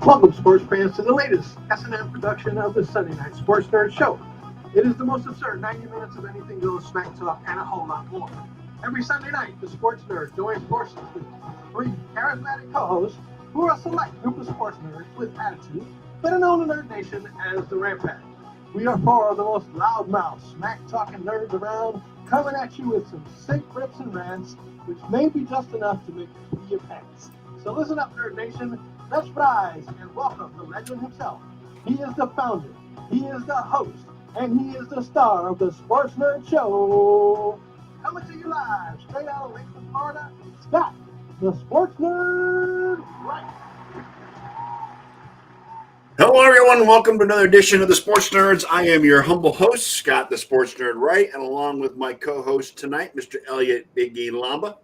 Welcome, sports fans, to the latest S&M production of the Sunday Night Sports Nerd Show. It is the most absurd 90 minutes of anything goes, smack talk, and a whole lot more. Every Sunday night, the sports nerd joins forces with three charismatic co-hosts who are a select group of sports nerds with attitude, better known in Nerd Nation as the Rampart. We are four of the most loudmouth, smack-talking nerds around, coming at you with some sick rips and rants, which may be just enough to make you pee your pants. So listen up, Nerd Nation. Let's rise and welcome the legend himself. He is the founder, he is the host, and he is the star of the Sports Nerd Show. Coming to you live, straight out of Lakeland, Florida, Scott, the Sports Nerd Right. Hello, everyone. Welcome to another edition of the Sports Nerds. I am your humble host, Scott, the Sports Nerd Right, and along with my co-host tonight, Mr. Elliot Biggie Lamba.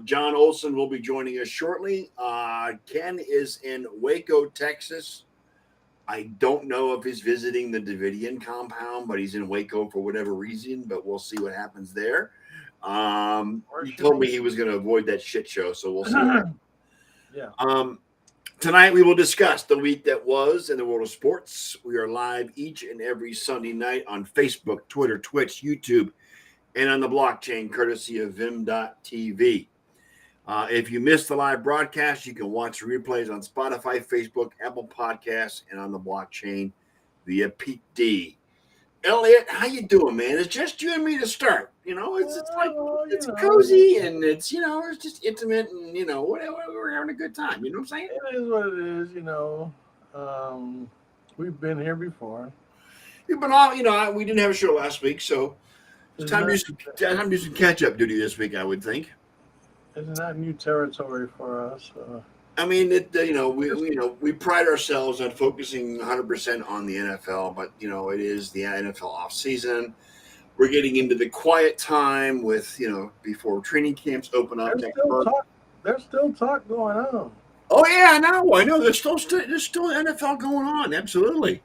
John Olson will be joining us shortly. Ken is in Waco, Texas. I don't know if he's visiting the Davidian compound, but he's in Waco for whatever reason, but we'll see what happens there. He told me he was going to avoid that shit show, so we'll see. Yeah. Tonight we will discuss the week that was in the world of sports. We are live each and every Sunday night on Facebook, Twitter, Twitch, YouTube, and on the blockchain, courtesy of Vim.tv. If you missed the live broadcast, you can watch the replays on Spotify, Facebook, Apple Podcasts, and on the blockchain via Pete D. Elliot, how you doing, man? It's just you and me to start. You know, it's cozy and it's it's just intimate and we're having a good time. You know what I'm saying? It is what it is, We've been here before. You've been on. We didn't have a show last week, so it's time to do some catch up duty this week. I would think. It's not new territory for us. I mean, we pride ourselves on focusing 100% on the NFL, but it is the NFL off season. We're getting into the quiet time with before training camps open up. There's still talk going on. Oh yeah, I know. There's still NFL going on. Absolutely.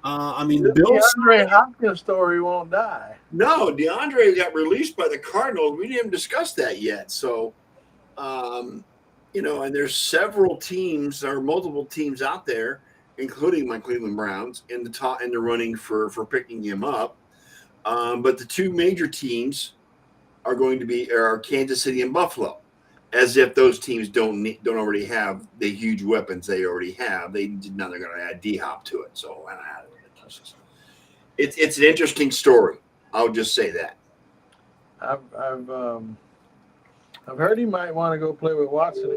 The Bills. DeAndre Hopkins story won't die. No, DeAndre got released by the Cardinals. We didn't even discuss that yet. So, and there's several teams or multiple teams out there, including my Cleveland Browns, in the running for picking him up. But the two major teams are going to be Kansas City and Buffalo, as if those teams don't already have the huge weapons they already have. Now they're going to add D-Hop to it. So it's an interesting story. I'll just say that. I've heard he might want to go play with Watson,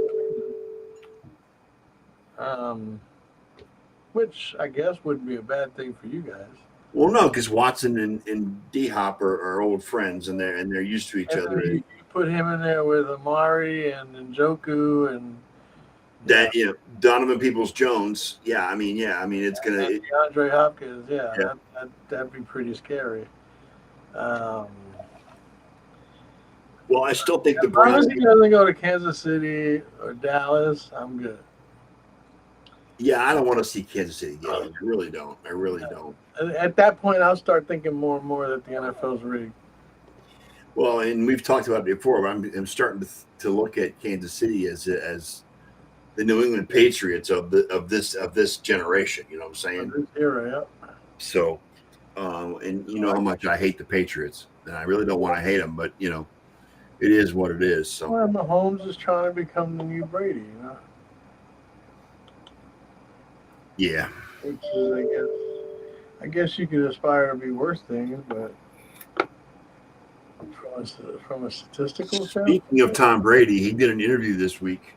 which I guess wouldn't be a bad thing for you guys. Well, no, because Watson and D-Hop are old friends, and they're used to each other. You put him in there with Amari and Njoku and that Donovan Peoples-Jones. It's gonna DeAndre Hopkins. That'd be pretty scary. Well, I still think the Browns. As long as he doesn't go to Kansas City or Dallas, I'm good. Yeah, I don't want to see Kansas City get it. I really don't. At that point, I'll start thinking more and more that the NFL's rigged. Well, and we've talked about it before, but I'm starting to look at Kansas City as the New England Patriots of this generation. You know what I'm saying? This era, yeah. So, and you know how much I hate the Patriots, and I really don't want to hate them, but it is what it is. So, well, Mahomes is trying to become the new Brady, Yeah. Which is, I guess you could aspire to be worse things, but from a statistical standpoint. Speaking of Tom Brady, he did an interview this week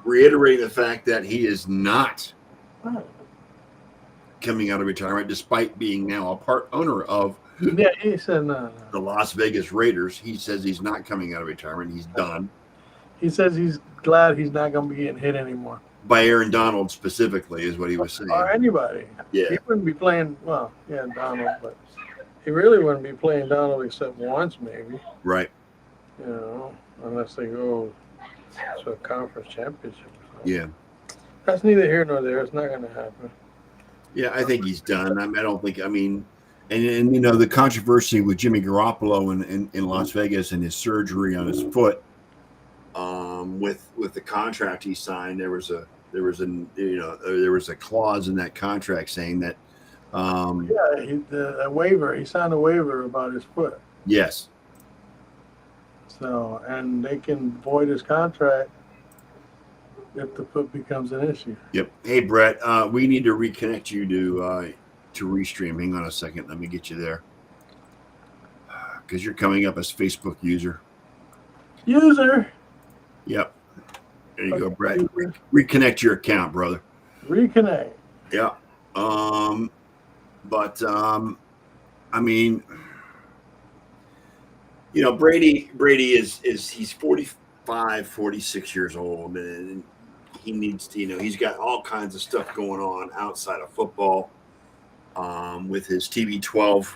reiterating the fact that he is not coming out of retirement, despite being now a part owner of he said no. The Las Vegas Raiders. He says he's not coming out of retirement. He's done. He says he's glad he's not going to be getting hit anymore. By Aaron Donald specifically is what he was saying. Or anybody. Yeah. He wouldn't be playing, Donald, but he really wouldn't be playing Donald except once maybe. Right. Unless they go to a conference championship. Yeah. That's neither here nor there. It's not going to happen. Yeah, I think he's done. I don't think, and the controversy with Jimmy Garoppolo in Las Vegas and his surgery on his foot with the contract he signed, there was a clause in that contract saying that a waiver. He signed a waiver about his foot. yes. So, and they can void his contract if the foot becomes an issue. Yep. Hey Brett, we need to reconnect you to Restream. Hang on a second. Let me get you there. Because you're coming up as Facebook user. User. Yep. There you go, Brett. Reconnect your account, brother. Reconnect. Yeah. I mean, Brady is he's 45, 46 years old, and he needs to, he's got all kinds of stuff going on outside of football, with his TB12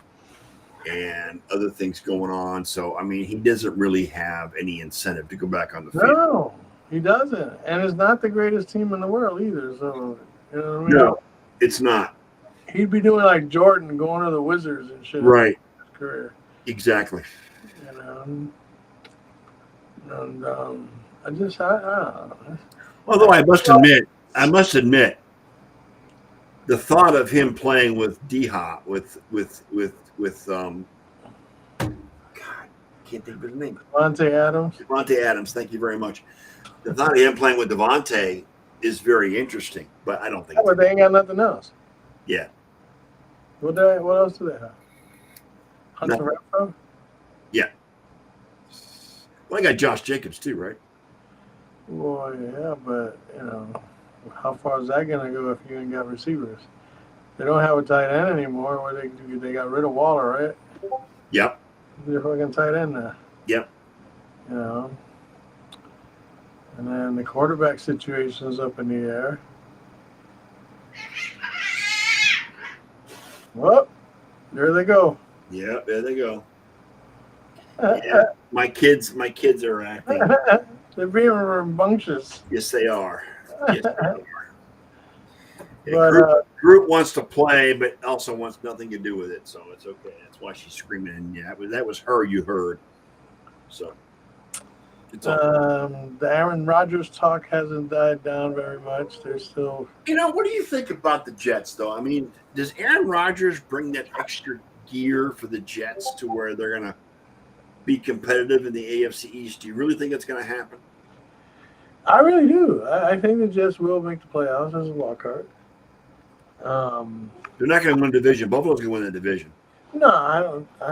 and other things going on. So, I mean, he doesn't really have any incentive to go back on the field. No, he doesn't. And it's not the greatest team in the world either. So, you know what I mean? No, it's not. He'd be doing like Jordan, going to the Wizards and shit. Right. In his career. Exactly. You know? And I don't know. Although I must admit, the thought of him playing with D-Hop, with God, can't think of his name. Devontae Adams, thank you very much. The thought of him playing with Devontae is very interesting, but I don't think. But they ain't got nothing else. Yeah. What else do they have? Hunter Renfrow? Yeah. Well, I got Josh Jacobs too, right? Well, yeah, but how far is that gonna go if you ain't got receivers? They don't have a tight end anymore. Where they got rid of Waller, right? Yep. They're fucking tight end now. Yep. And then the quarterback situation's up in the air. Well, there they go. Yeah, there they go. Yeah, my kids are acting. They're being rambunctious. Yes, they are. Yes, they are. But, group wants to play, but also wants nothing to do with it, so it's okay. That's why she's screaming. And yeah, that was her you heard. So it's the Aaron Rodgers talk hasn't died down very much. They're still. What do you think about the Jets, though? I mean, does Aaron Rodgers bring that extra gear for the Jets to where they're going to be competitive in the AFC East? Do you really think it's going to happen? I really do. I think the Jets will make the playoffs as a wild card. They're not going to win the division. Buffalo's going to win the division. No, I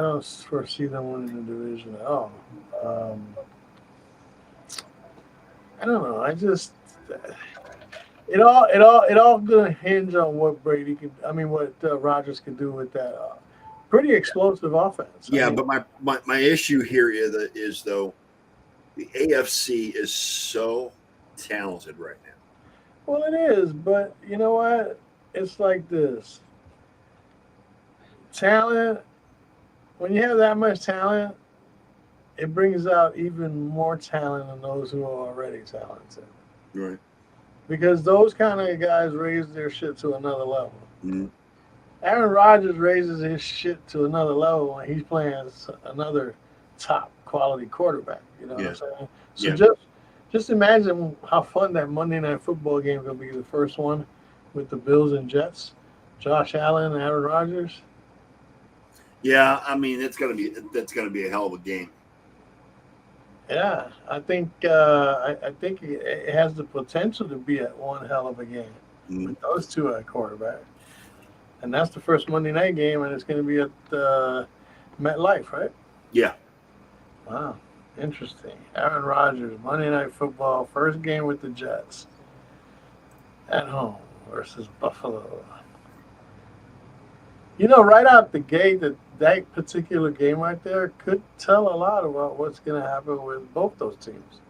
don't foresee them winning the division at all. I don't know. It all gonna hinge on what Rodgers can do with that pretty explosive offense. Yeah, but my issue here is though the AFC is so talented right now. Well, it is, but you know what? It's like this. Talent, when you have that much talent, it brings out even more talent in those who are already talented. Right. Because those kind of guys raise their shit to another level. Mm-hmm. Aaron Rodgers raises his shit to another level when he's playing another top quality quarterback. You know what I'm saying? So just imagine how fun that Monday Night Football game is going to be, the first one with the Bills and Jets. Josh Allen and Aaron Rodgers. Yeah, I mean that's gonna be a hell of a game. Yeah, I think it has the potential to be one hell of a game with those two at quarterback, and that's the first Monday night game, and it's going to be at MetLife, right? Yeah. Wow, interesting. Aaron Rodgers, Monday Night Football, first game with the Jets at home versus Buffalo. Right out the gate, that particular game right there could tell a lot about what's going to happen with both those teams.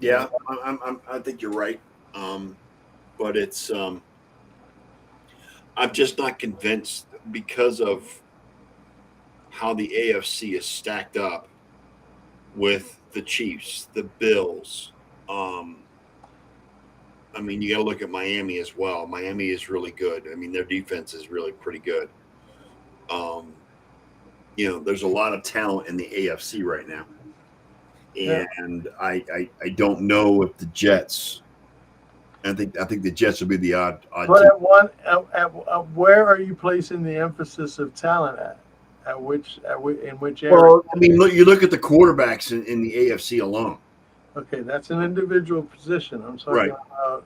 Yeah, I think you're right, but it's I'm just not convinced because of how the AFC is stacked up with the Chiefs, the Bills. I mean, you got to look at Miami as well. Miami is really good. I mean, their defense is really pretty good. There's a lot of talent in the AFC right now. and I don't know if the Jets. I think the Jets will be the odd But team. where are you placing the emphasis of talent at? In which area? Well, I mean, you look at the quarterbacks in the AFC alone. Okay, that's an individual position. I'm talking Right. about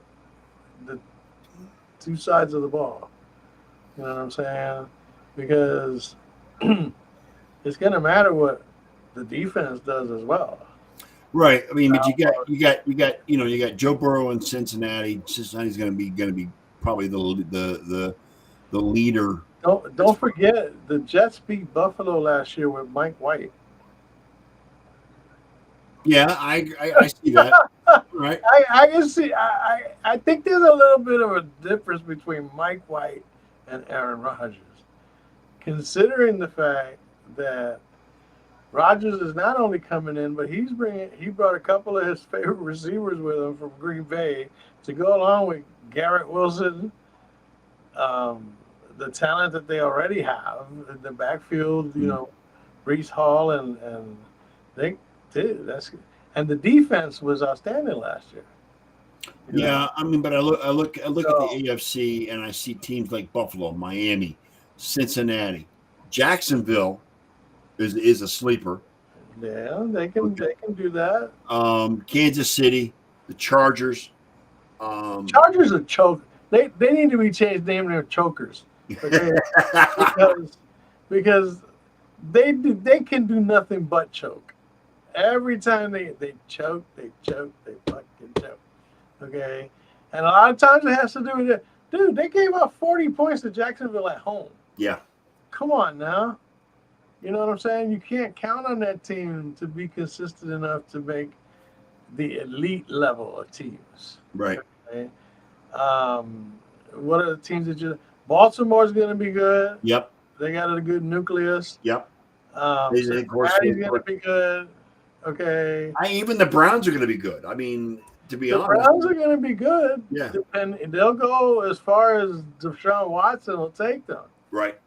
the two sides of the ball. You know what I'm saying? Because it's going to matter what the defense does as well. Right. I mean, but you got Joe Burrow in Cincinnati. Cincinnati's going to be probably the leader. Don't forget the Jets beat Buffalo last year with Mike White. Yeah, I see that. Right. I can see. I think there's a little bit of a difference between Mike White and Aaron Rodgers, considering the fact that Rodgers is not only coming in, but he brought a couple of his favorite receivers with him from Green Bay to go along with Garrett Wilson, the talent that they already have in the backfield. You know, Brees Hall and they did and the defense was outstanding last year. Yeah, I mean, but I look at the AFC and I see teams like Buffalo, Miami, Cincinnati, Jacksonville is a sleeper. Yeah, they can do that. Kansas City, the Chargers. Chargers are choke. They need to be changed name to chokers. Okay? because they can do nothing but choke. Every time they choke, they fucking choke. Okay? And a lot of times it has to do with it. Dude, they gave up 40 points to Jacksonville at home. Yeah. Come on now. You know what I'm saying? You can't count on that team to be consistent enough to make the elite level of teams. Right. Okay? What are the teams that you? Baltimore's going to be good. Yep. They got a good nucleus. Yep. Cincinnati's going to be good. Okay. Even the Browns are going to be good. I mean, to be honest, the Browns are going to be good. Yeah. And they'll go as far as Deshaun Watson will take them. Right.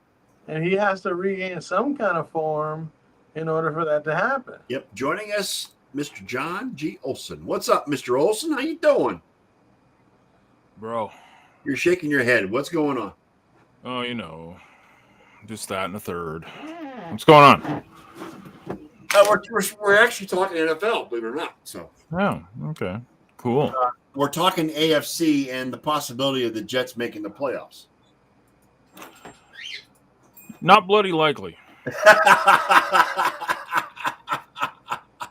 And he has to regain some kind of form in order for that to happen. Yep. Joining us, Mr. John G. Olson. What's up, Mr. Olson? How you doing? Bro. You're shaking your head. What's going on? Oh, you know, just that and a third. What's going on? We're actually talking NFL, believe it or not. So. Oh, okay. Cool. We're talking AFC and the possibility of the Jets making the playoffs. Not bloody likely.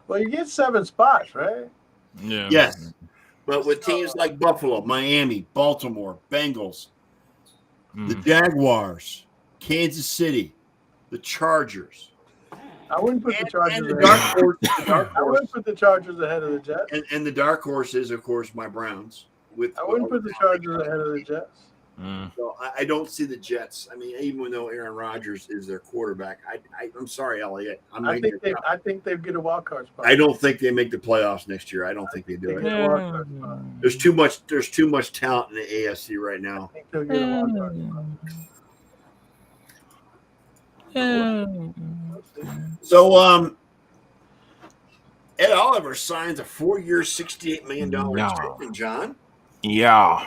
Well, you get 7 spots, right? Yeah. Yes. But with teams like Buffalo, Miami, Baltimore, Bengals, the Jaguars, Kansas City, the Chargers. I wouldn't put the Chargers the dark horse. I wouldn't put the Chargers ahead of the Jets. And the dark horse is, of course, my Browns. I wouldn't put the Chargers ahead of the Jets. So I don't see the Jets. I mean, even though Aaron Rodgers is their quarterback, I'm sorry, Elliot. I think they get a wild card spot. I don't think they make the playoffs next year. I don't think they do it. Yeah. There's too much talent in the AFC right now. I think they'll get a wild card spot. So, Ed Oliver signs a 4-year, $68 million extension, John. Yeah.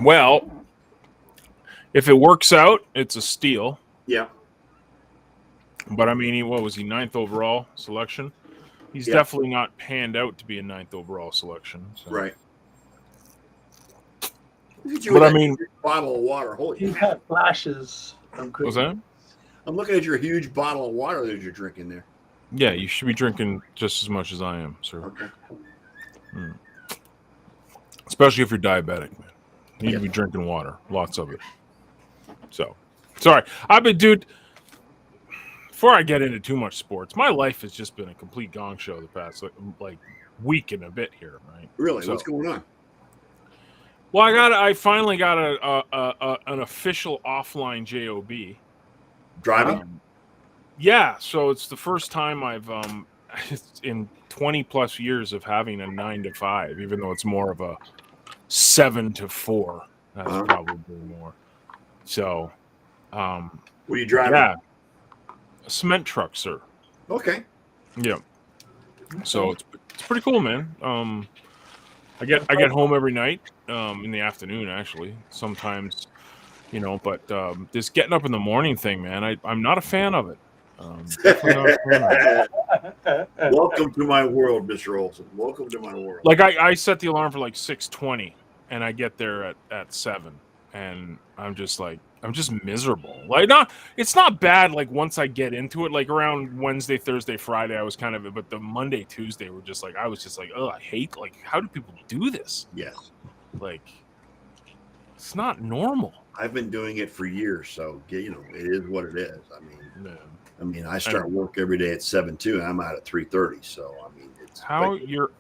Well, if it works out, it's a steal. Yeah. But I mean, what was he, 9th overall selection? He's definitely not panned out to be a 9th overall selection. So. Right. But I mean, bottle of water. Holy! He's had flashes of good. What's that? I'm looking at your huge bottle of water that you're drinking there. Yeah, you should be drinking just as much as I am, sir. Okay. Especially if you're diabetic, man. You need to be drinking water, lots of it. So, sorry. Dude, before I get into too much sports, my life has just been a complete gong show the past like week and a bit here, right? Really? So, what's going on? Well, I finally got an official offline job. Driving? Yeah, so it's the first time I've in 20 plus years of having a 9 to 5, even though it's more of a 7 to 4. That's probably more. So, what are you driving? Yeah, a cement truck, sir. Okay. Yeah. So it's pretty cool, man. I get home every night in the afternoon, actually. Sometimes, but this getting up in the morning thing, man, I'm not a fan of it. Definitely not a fan of it. Welcome to my world, Mr. Olson. Welcome to my world. Like I set the alarm for like 6:20, and I get there at 7, and I'm just miserable. Like, it's not bad. Like once I get into it, like around Wednesday, Thursday, Friday, I was kind of, but the Monday, Tuesday were just like, I was just like, oh, I hate. Like, how do people do this? Yes. Like, it's not normal. I've been doing it for years, so it is what it is. I mean, I start work every day at 7 too, and I'm out at 3:30. So I mean, it's you're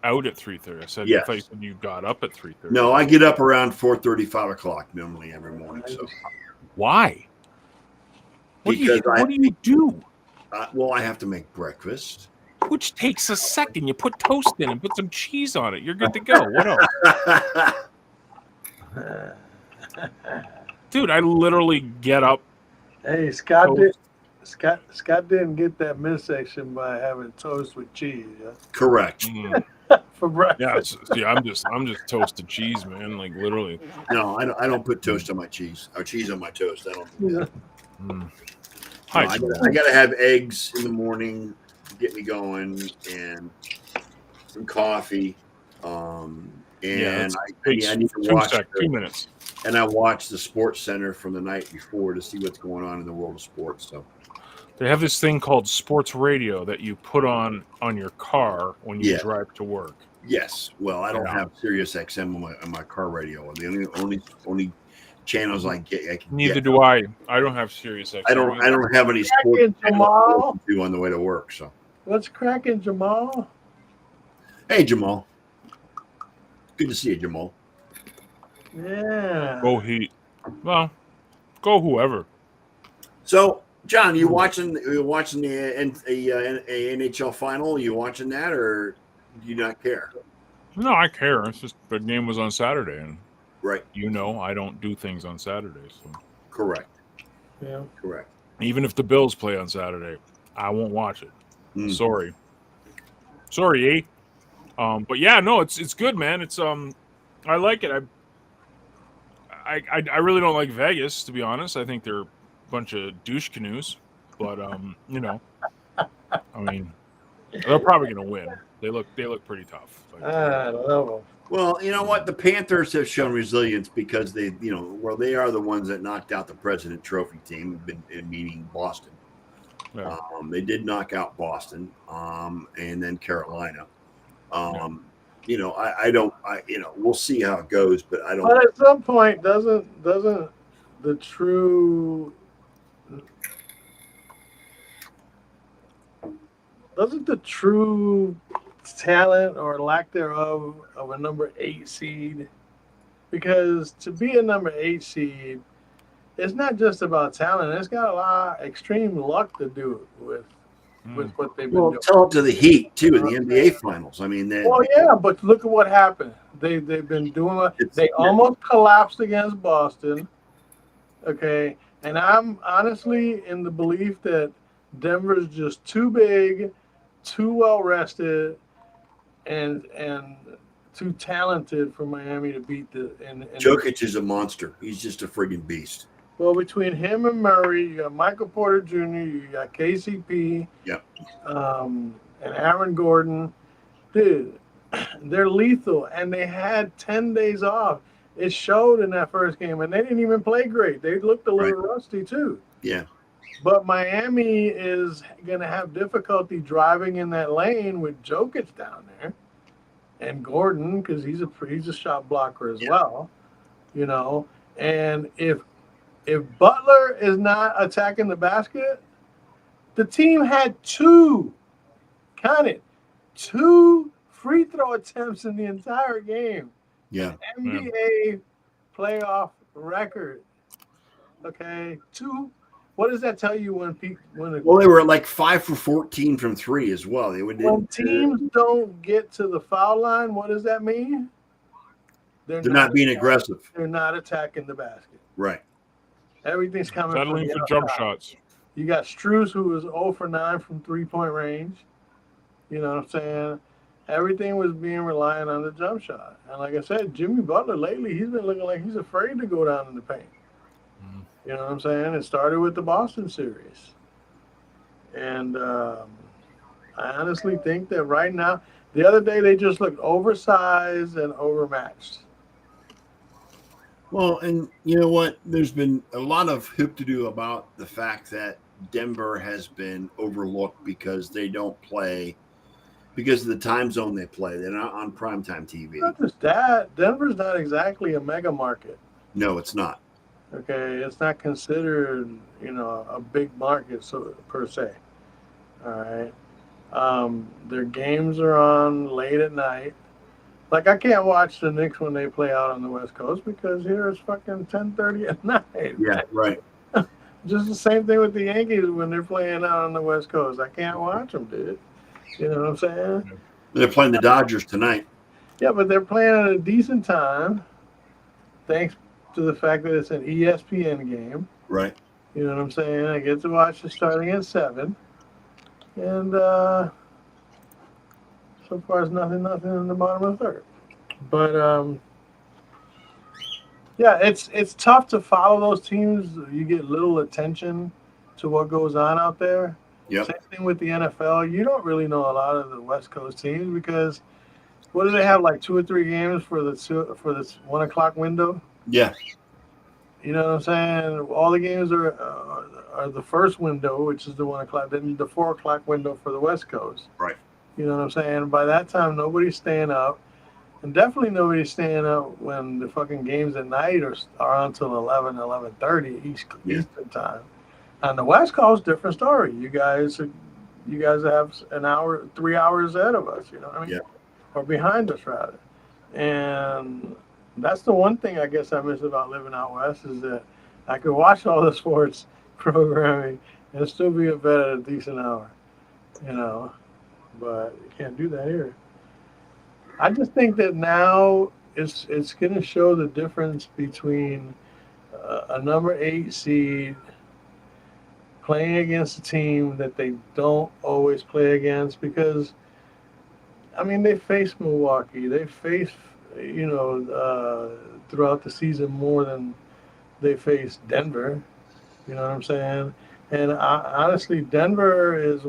out at 3:30. I said, yes. I thought you said you got up at 3:30. No, I get up around 4:30, 5 o'clock normally every morning. So why? What do you do? Well, I have to make breakfast, which takes a second. You put toast in and put some cheese on it. You're good to go. What else? Dude, I literally get up. Hey, Scott didn't get that midsection by having toast with cheese. Yeah? Correct. For breakfast. Yeah, I'm just toasted cheese, man. Like literally. No, I don't put toast on my cheese or cheese on my toast. I don't do that. No, I gotta have eggs in the morning to get me going, and some coffee. And I need to watch 2 minutes. And I watch the Sports Center from the night before to see what's going on in the world of sports. So they have this thing called sports radio that you put on your car when you drive to work. Yes. Well, I don't have Sirius XM on my car radio. The only channels I get. Neither do I. I don't have Sirius XM. I don't have any sports channels to do on the way to work. So what's cracking, Jamal? Hey, Jamal. Good to see you, Jamal. Yeah. Go Heat. Well, go whoever. So, John, you watching the NHL Final? You watching that, or do you not care? No, I care. It's just the game was on Saturday, and right. I don't do things on Saturdays. So. Correct. Yeah. Correct. Even if the Bills play on Saturday, I won't watch it. Sorry, E. But yeah, no, it's good, man. It's I like it. I really don't like Vegas, to be honest. I think they're a bunch of douche canoes, but I mean, they're probably going to win. They look pretty tough. I love them. Well, you know what? The Panthers have shown resilience because they are the ones that knocked out the President Trophy team, meaning Boston. Yeah. They did knock out Boston, and then Carolina. We'll see how it goes, but I don't. But at some point, doesn't the true talent or lack thereof of a number 8 seed, because to be a number 8 seed, it's not just about talent. It's got a lot of extreme luck to do with what they've been doing. Tell it to the Heat too in the NBA Finals. I mean, but look at what happened. They've been doing. They almost collapsed against Boston. Okay, and I'm honestly in the belief that Denver's just too big, too well rested, and too talented for Miami to beat the. Jokic is a monster. He's just a friggin' beast. Well, between him and Murray, you got Michael Porter Jr., you got KCP, and Aaron Gordon. Dude, they're lethal, and they had 10 days off. It showed in that first game, and they didn't even play great. They looked a little rusty, too. Yeah. But Miami is going to have difficulty driving in that lane with Jokic down there, and Gordon, because he's a shot blocker as well, and if Butler is not attacking the basket, the team had 2 free throw attempts in the entire game. Yeah. NBA playoff record. Okay. 2. What does that tell you when they were like 5 for 14 from 3 as well. When teams don't get to the foul line, what does that mean? They're not being aggressive. They're not attacking the basket. Right. Everything's coming for jump shots. You got Strus, who was 0 for 9 from 3-point range. You know what I'm saying? Everything was being reliant on the jump shot. And like I said, Jimmy Butler lately, he's been looking like he's afraid to go down in the paint. Mhm. You know what I'm saying? It started with the Boston series. And I honestly think that right now, the other day they just looked oversized and overmatched. Well, and you know what? There's been a lot of hoop to do about the fact that Denver has been overlooked because they don't play because of the time zone they play. They're not on primetime TV. Not just that, Denver's not exactly a mega market. No, it's not. Okay, it's not considered, a big market so per se. All right. Their games are on late at night. Like I can't watch the Knicks when they play out on the West Coast because here it's fucking 10:30 at night. Yeah, right. Just the same thing with the Yankees when they're playing out on the West Coast. I can't watch them, dude. You know what I'm saying? They're playing the Dodgers tonight. Yeah, but they're playing at a decent time, thanks to the fact that it's an ESPN game. Right. You know what I'm saying? I get to watch it starting at 7. And so far it's nothing in the bottom of the third. But yeah, it's tough to follow those teams. You get little attention to what goes on out there. Yep. Same thing with the NFL. You don't really know a lot of the West Coast teams because what do they have, like 2 or 3 games for this 1 o'clock window? Yeah. You know what I'm saying? All the games are the first window, which is the 1 o'clock, then the 4 o'clock window for the West Coast. Right. You know what I'm saying? By that time, nobody's staying up. And definitely nobody's staying up when the fucking games at night are until 11:30 Eastern time. On the West Coast, different story. You guys have an hour, 3 hours ahead of us. You know what I mean? Yeah. Or behind us rather. And that's the one thing I guess I miss about living out west is that I could watch all the sports programming and still be in bed at a decent hour. But you can't do that here. I just think that now it's going to show the difference between a number 8 seed playing against a team that they don't always play against because, I mean, they face Milwaukee. They face, throughout the season more than they face Denver. You know what I'm saying? And honestly, Denver is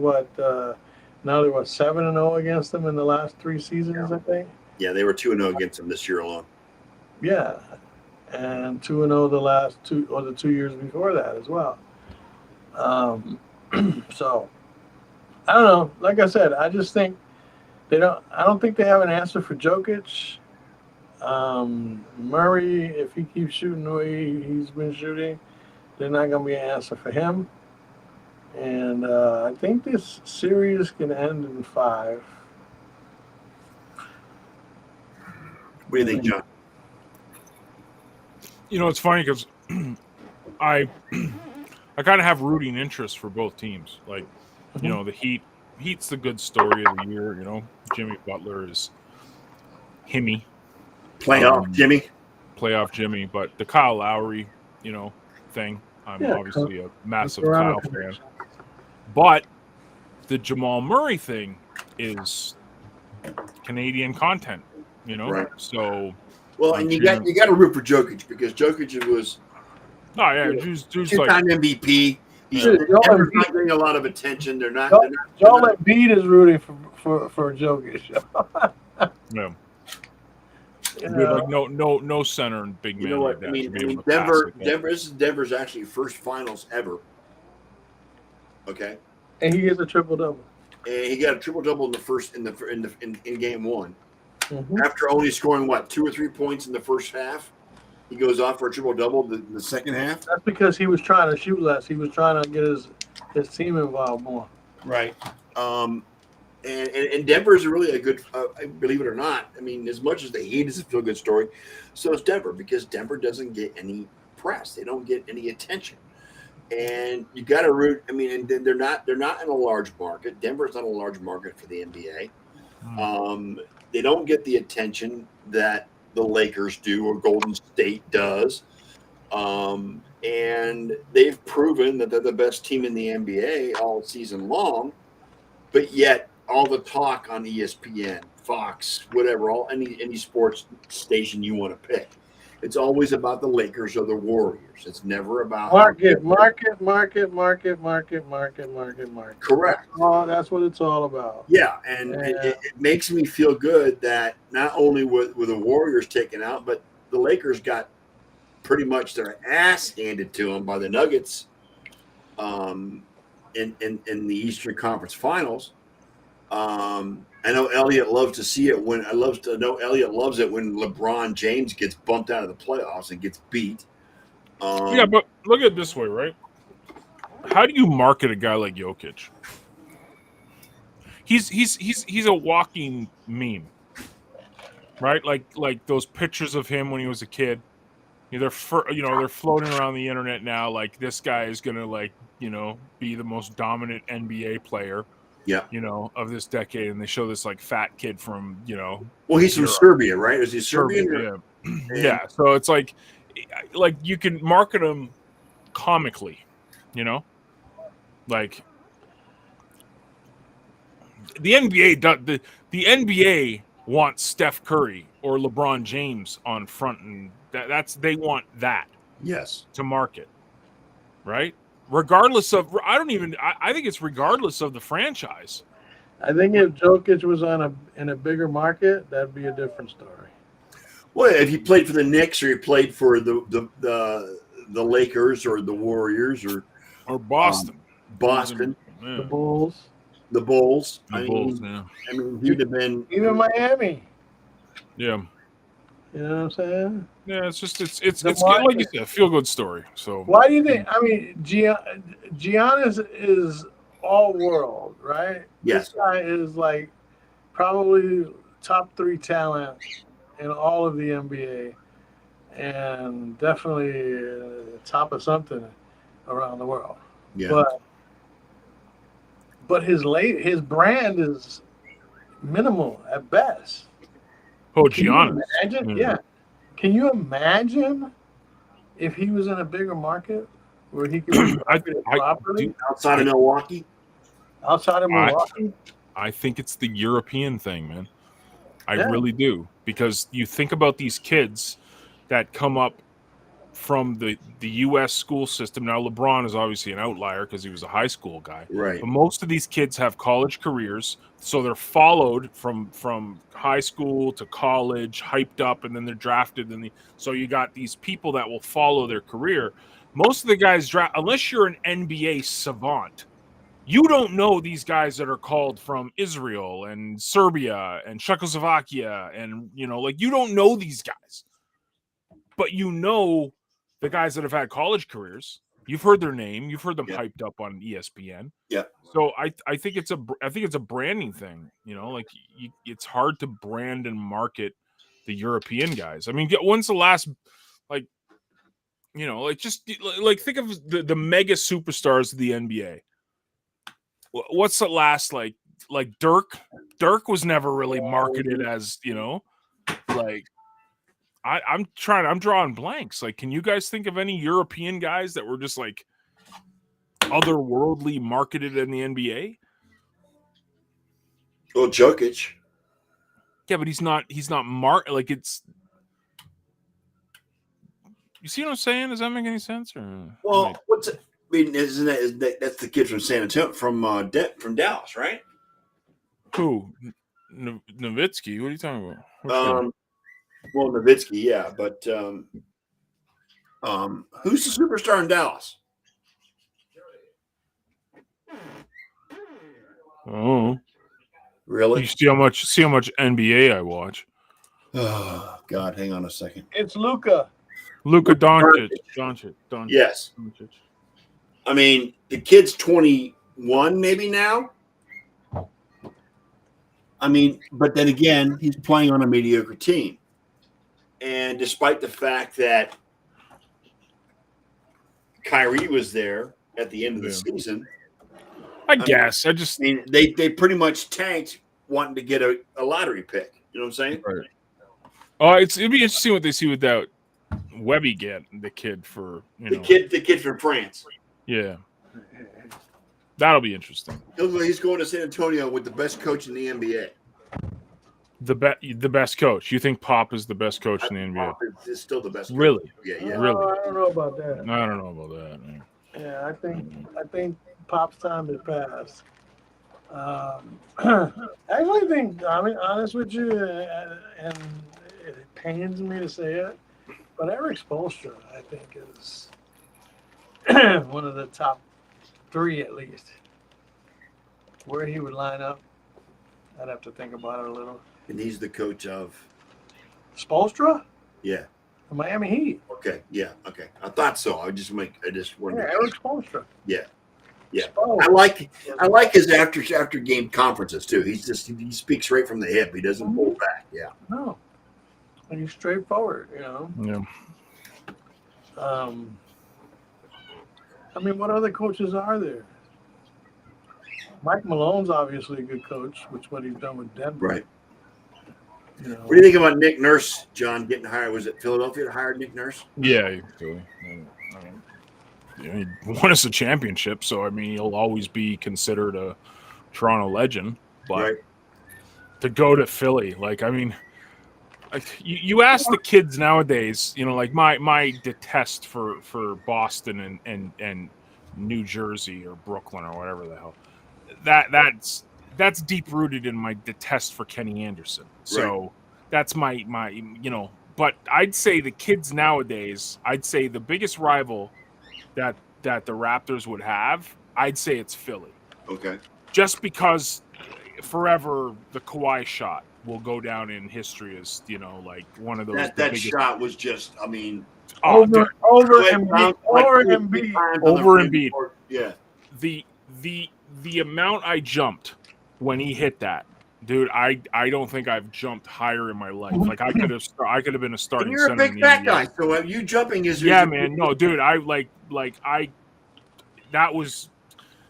now they're 7-0 against them in the last 3 seasons, I think. Yeah, they were 2-0 against them this year alone. Yeah, and 2-0 the last 2 or the 2 years before that as well. So I don't know. Like I said, I just think I don't think they have an answer for Jokic. Murray, if he keeps shooting the way he's been shooting, they're not going to be an answer for him. And I think this series can end in 5. What do you think, John? It's funny because I kind of have rooting interest for both teams. Like, the Heat's the good story of the year. Jimmy Butler is himmy. Playoff Jimmy. But the Kyle Lowry, thing, I'm obviously a massive Kyle fan. But the Jamal Murray thing is Canadian content, Right. So well, and you got to root for Jokic because Jokic was two-time MVP. He's Joel not getting a lot of attention. Joel Embiid is rooting for Jokic. Yeah. Like no center and big man like that. This is Denver's actually first finals ever. Okay. And he gets a triple-double. And he got a triple-double in game 1. Mm-hmm. After only scoring 2 or 3 points in the first half, he goes off for a triple-double the second half. That's because he was trying to shoot less. He was trying to get his team involved more. Right. And Denver is really a good, believe it or not. I mean, as much as the Heat is a feel-good story, so is Denver because Denver doesn't get any press. They don't get any attention. And you got to root. I mean, and they're not in a large market. Denver's not a large market for the NBA. They don't get the attention that the Lakers do or Golden State does. And they've proven that they're the best team in the NBA all season long. But yet all the talk on ESPN, Fox, whatever, any sports station you want to pick. It's always about the Lakers or the Warriors. It's never about market. Correct. That's what it's all about. Yeah, and it makes me feel good that not only were the Warriors taken out, but the Lakers got pretty much their ass handed to them by the Nuggets in the Eastern Conference Finals. I know Elliot loves to see it Elliot loves it when LeBron James gets bumped out of the playoffs and gets beat. Yeah, but look at it this way, right? How do you market a guy like Jokic? He's a walking meme, right? Like those pictures of him when he was a kid. They're floating around the internet now. Like, this guy is gonna be the most dominant NBA player. Yeah. Of this decade, and they show this like fat kid from Well, he's from Serbia, right? Is he Serbian? Yeah. Yeah. So it's like you can market him comically, like the NBA. The NBA wants Steph Curry or LeBron James on front, and they want that. Yes. To market, right? Regardless of, I think it's regardless of the franchise. I think if Jokic was in a bigger market, that'd be a different story. Well, if he played for the Knicks or he played for the Lakers or the Warriors or Boston, the Bulls. I mean, he'd have been even Miami. Yeah. You know what I'm saying? Yeah, it's like you said, a feel good story. So why do you think? I mean, Giannis is all world, right? Yes. This guy is like probably top 3 talent in all of the NBA, and definitely top of something around the world. Yeah. But his brand is minimal at best. Oh, Giannis. Imagine, yeah. Can you imagine if he was in a bigger market where he could be marketed properly? Outside of Milwaukee? Outside of Milwaukee? I think it's the European thing, man. I really do. Because you think about these kids that come up from the U.S. school system. Now, LeBron is obviously an outlier because he was a high school guy. Right. But most of these kids have college careers, so they're followed from high school to college, hyped up, and then they're drafted. So you got these people that will follow their career. Most of the guys unless you're an NBA savant, you don't know these guys that are called from Israel and Serbia and Czechoslovakia, and you don't know these guys, but the guys that have had college careers. You've heard their name. You've heard them hyped up on ESPN. Yeah. So I think it's a branding thing. It's hard to brand and market the European guys. I mean, when's the last just think of the mega superstars of the NBA. What's the last like Dirk? Dirk was never really marketed as I'm drawing blanks. Like, can you guys think of any European guys that were just like otherworldly marketed in the NBA? Well, Jokic. Yeah, but he's not like it's. You see what I'm saying? Does that make any sense? Or what's it? I mean, isn't that's the kid from San Antonio from Dallas, right? Who? Nowitzki? What are you talking about? Well, Nowitzki, yeah, but who's the superstar in Dallas? Oh, really? You see how much NBA I watch? Oh God, hang on a second. It's Luka Doncic. Yes. Doncic. I mean, the kid's 21 maybe now. I mean, but then again, he's playing on a mediocre team. And despite the fact that Kyrie was there at the end of the season, I mean, they pretty much tanked wanting to get a lottery pick. You know what I'm saying? Right. Oh, it'd be interesting what they see without Webby get the kid for the kid from France. Yeah. That'll be interesting. He's going to San Antonio with the best coach in the NBA. The best coach. You think Pop is the best coach in the NBA? Pop is still the best coach. Really? Yeah. Really? I don't know about that. I don't know about that. Man. Yeah, I think Pop's time has passed. I actually think, I mean, honest with you, and it pains me to say it, but Eric Spoelstra, I think, is one of the top 3 at least. Where he would line up, I'd have to think about it a little. And he's the coach of Spoelstra? Yeah. The Miami Heat. Okay. Yeah. Okay. I thought so. I just wanted. Yeah, Eric Spoelstra. Yeah. Yeah. Spoelstra. I like his after game conferences too. He speaks right from the hip. He doesn't hold back. Yeah. No. And he's straightforward, you know. Yeah. I mean, what other coaches are there? Mike Malone's obviously a good coach, which is what he's done with Denver. Right. You know. What do you think about Nick Nurse, John, getting hired? Was it Philadelphia that hired Nick Nurse? Yeah. He won us a championship, so I mean, he'll always be considered a Toronto legend. But to go to Philly, like, I mean, you ask the kids nowadays, you know, like my detest for Boston and New Jersey or Brooklyn or whatever the hell, that's deep rooted in my detest for Kenny Anderson. So that's my you know. But I'd say the kids nowadays, I'd say the biggest rival that the Raptors would have, I'd say it's Philly. Okay. Just because forever the Kawhi shot will go down in history as, you know, like one of those. That shot was just, I mean, over Embiid. Yeah. The amount I jumped when he hit that, dude, I don't think I've jumped higher in my life. Like I could have been a starting center. You're a big fat guy, so you jumping is man. No, dude, that was.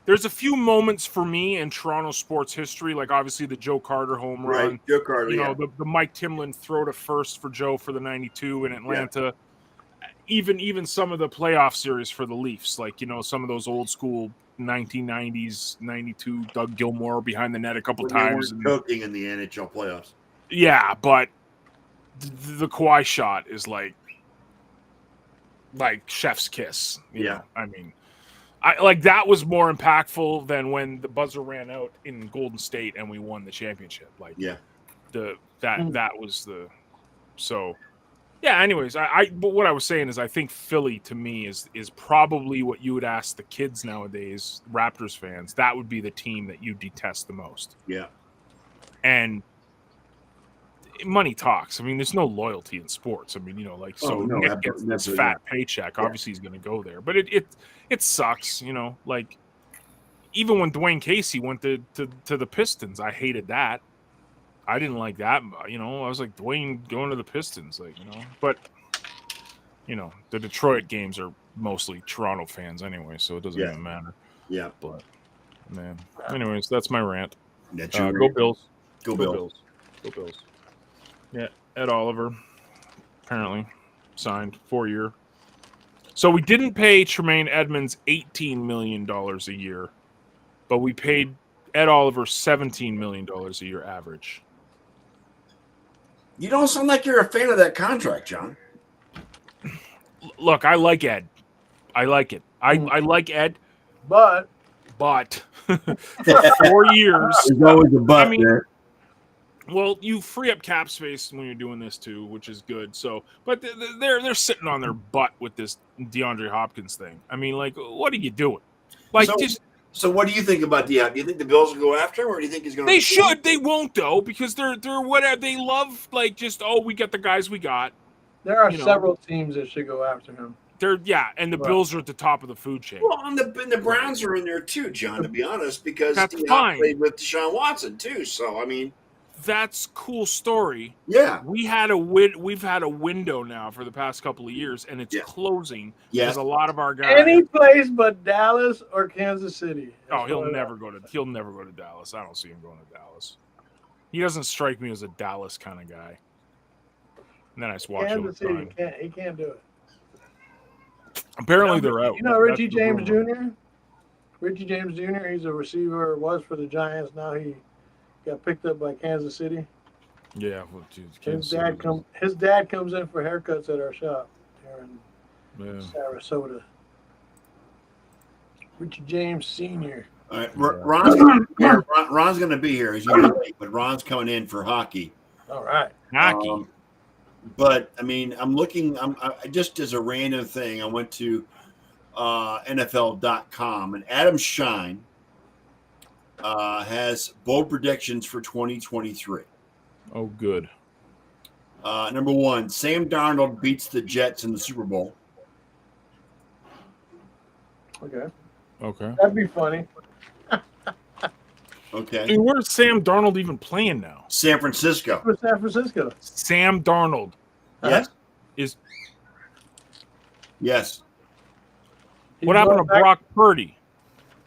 There's a few moments for me in Toronto sports history, like obviously the Joe Carter home run. Right, Joe Carter, you know, the Mike Timlin throw to first for Joe for the 92 in Atlanta. Yeah. Even some of the playoff series for the Leafs, like, you know, some of those old school 1990s, 92 Doug Gilmour behind the net a couple times. And choking in the NHL playoffs. Yeah, but the Kawhi shot is like chef's kiss. You know? I mean, that was more impactful than when the buzzer ran out in Golden State and we won the championship. Like, that was the so. Yeah. Anyways, but what I was saying is, I think Philly to me is probably what you would ask the kids nowadays, Raptors fans. That would be the team that you detest the most. Yeah. And money talks. I mean, there's no loyalty in sports. I mean, you know, like, so Nick gets this fat paycheck. Obviously, he's going to go there, but it sucks. You know, like even when Dwayne Casey went to the Pistons, I hated that. I didn't like that. You know, I was like, Dwayne going to the Pistons, like, you know. But you know, the Detroit games are mostly Toronto fans anyway, so it doesn't even matter. Yeah. But man, anyways, that's my rant. Go Bills. Go Bills. Go Bills. Yeah, Ed Oliver apparently signed 4-year. So we didn't pay Tremaine Edmonds $18 million a year, but we paid Ed Oliver $17 million a year average. You don't sound like you're a fan of that contract, John. Look, I like Ed. I like it. I like Ed. But for 4 years. There's always a but there. Well, you free up cap space when you're doing this too, which is good. So, but they're sitting on their butt with this DeAndre Hopkins thing. I mean, like, what are you doing? Like, so what do you think about do you think the Bills will go after him, or do you think he's going to? They should. They won't though, because they're whatever. They love, like, just, we got the guys we got. There are several teams that should go after him. And the Bills are at the top of the food chain. Well, and the Browns are in there too, John. To be honest, because that's fine. Played with Deshaun Watson too. So I mean. That's cool story. Yeah, we've had a window now for the past couple of years, and it's closing. Because a lot of our guys, any place but Dallas or Kansas City. He'll never go to Dallas. I don't see him going to Dallas. He doesn't strike me as a Dallas kind of guy. And then I just watch Kansas City. He can't do it. Apparently they're out. You know Richie James Jr. Richie James Jr., he's a receiver, was for the Giants. Now he got picked up by Kansas City. Yeah, well, geez, His dad comes in for haircuts at our shop here in Sarasota. Richie James Sr. All right, Ron's going to be here. He's going to be late, but Ron's coming in for hockey. All right. Hockey. But I mean, I'm looking. I just as a random thing, I went to NFL.com, and Adam Shine has bold predictions for 2023. Oh, good. Number one, Sam Darnold beats the Jets in the Super Bowl. Okay. Okay. That'd be funny. Okay. I mean, where's Sam Darnold even playing now? San Francisco. For San Francisco. Sam Darnold Yes. Yes. What happened to Brock Purdy?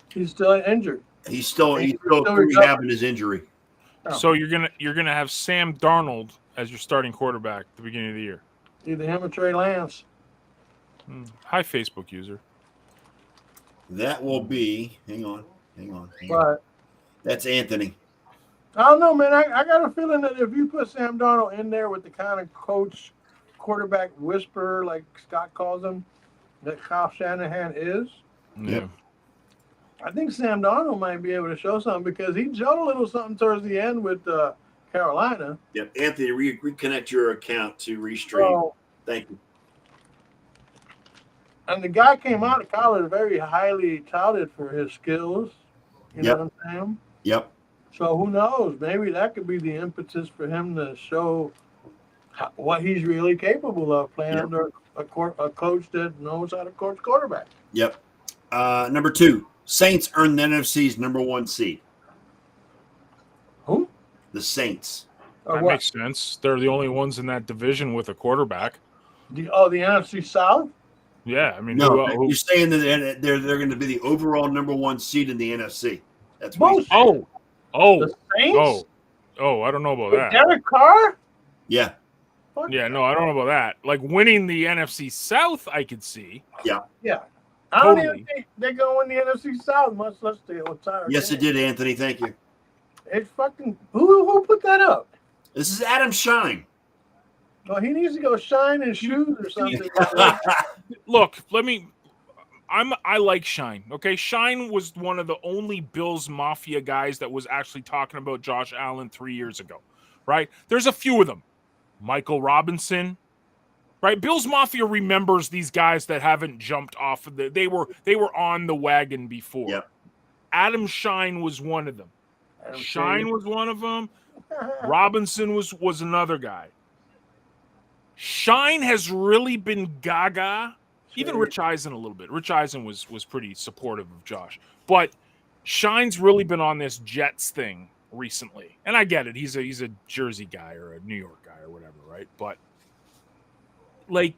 He's still injured. He's still rehabbing his injury. Oh. So you're gonna have Sam Darnold as your starting quarterback at the beginning of the year. Either him or Trey Lance. Hi, Facebook user. That will be. Hang on. But That's Anthony. I don't know, man. I got a feeling that if you put Sam Darnold in there with the kind of coach, quarterback whisperer, like Scott calls him, that Kyle Shanahan is, Yeah. I think Sam Darnold might be able to show something because he showed a little something towards the end with Carolina. Yep. Anthony, reconnect your account to Restream. So, Thank you. and the guy came out of college very highly touted for his skills. You know what I'm saying? Yep. So who knows? Maybe that could be the impetus for him to show what he's really capable of playing under a coach that knows how to coach quarterback. Yep. Number two, Saints earned the NFC's number one seed. Who? The Saints. That makes sense. They're the only ones in that division with a quarterback. The NFC South? Yeah, I mean, No, you're saying that they're going to be the overall number one seed in the NFC. That's what. The Saints? I don't know about With that. Derek Carr? Yeah. Yeah, no, I don't know about that. Like winning the NFC South, I could see. Yeah. I don't even think they're going to win the NFC South, much less the entire Yes, it did, Anthony. Thank you. It's fucking who put that up? This is Adam Shine. Well, he needs to go shine his shoes or something. Look, I like Shine. Okay, Shine was one of the only Bills Mafia guys that was actually talking about Josh Allen 3 years ago, right? There's a few of them. Michael Robinson, right? Bills Mafia remembers these guys that haven't jumped off of they were on the wagon before. Yep. Adam Shine was one of them. Shine was one of them. Robinson was another guy. Shine has really been gaga. Even Rich Eisen a little bit. Rich Eisen was pretty supportive of Josh. But Shine's really been on this Jets thing recently. And I get it. He's a Jersey guy or a New York guy or whatever, right? But like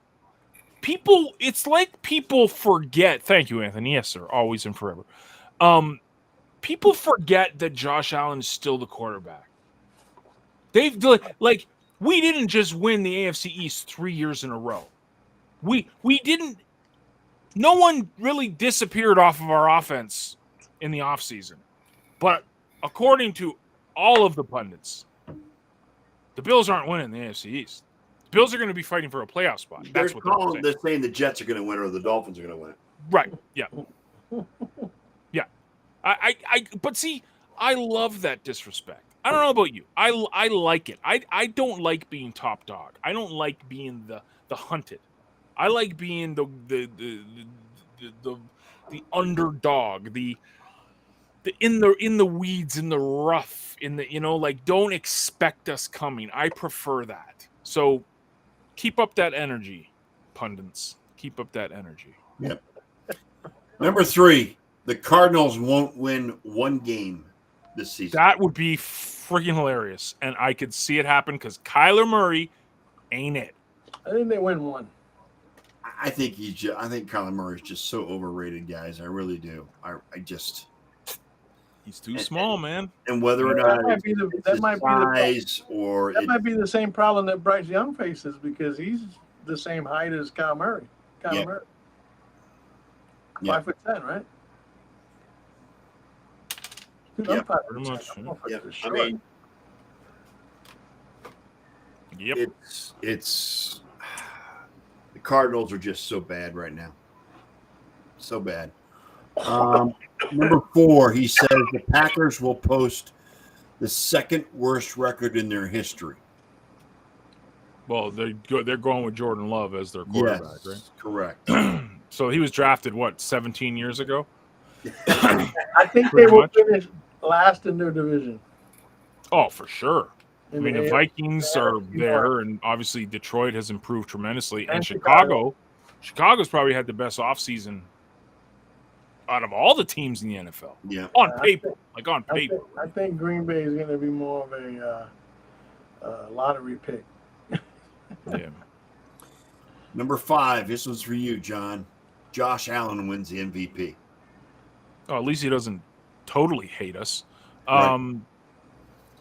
it's like people forget. Thank you, Anthony. Yes, sir. Always and forever. People forget that Josh Allen is still the quarterback. We didn't just win the AFC East 3 years in a row. We didn't. No one really disappeared off of our offense in the offseason. But according to all of the pundits, the Bills aren't winning the AFC East. The Bills are going to be fighting for a playoff spot. That's what they're saying. They're saying the Jets are going to win or the Dolphins are going to win. Right. Yeah. Yeah. But see, I love that disrespect. I don't know about you. I like it. I don't like being top dog. I don't like being the hunted. I like being the underdog, the in the weeds, in the rough, don't expect us coming. I prefer that. So keep up that energy, pundits. Keep up that energy. Yep. Number three, the Cardinals won't win one game this season. That would be freaking hilarious, and I could see it happen because Kyler Murray ain't it. I think they win one. I think Kyler Murray is just so overrated, guys. I really do. He's too small, man. And whether or not that might be the same problem that Bryce Young faces because he's the same height as Kyler Murray. Murray. 5'10", right? Dude, Yeah, I'm 5 pretty much, I'm yeah. off Yeah, for I sure. mean, Yep. it's the Cardinals are just so bad right now, so bad. Number 4, he says the Packers will post the second worst record in their history. Well, they're going with Jordan Love as their quarterback, Yes, correct. right? So he was drafted 17 years ago. I think they Pretty will much. finish last in their division. Oh, for sure. I In mean, the AFC Vikings are North. there, and obviously Detroit has improved tremendously. And And Chicago's probably had the best offseason out of all the teams in the NFL. Yeah. On I paper. think- On paper. I think Green Bay is going to be more of a lottery pick. Yeah. Number 5, this was for you, John. Josh Allen wins the MVP. Oh, at least he doesn't totally hate us. Right.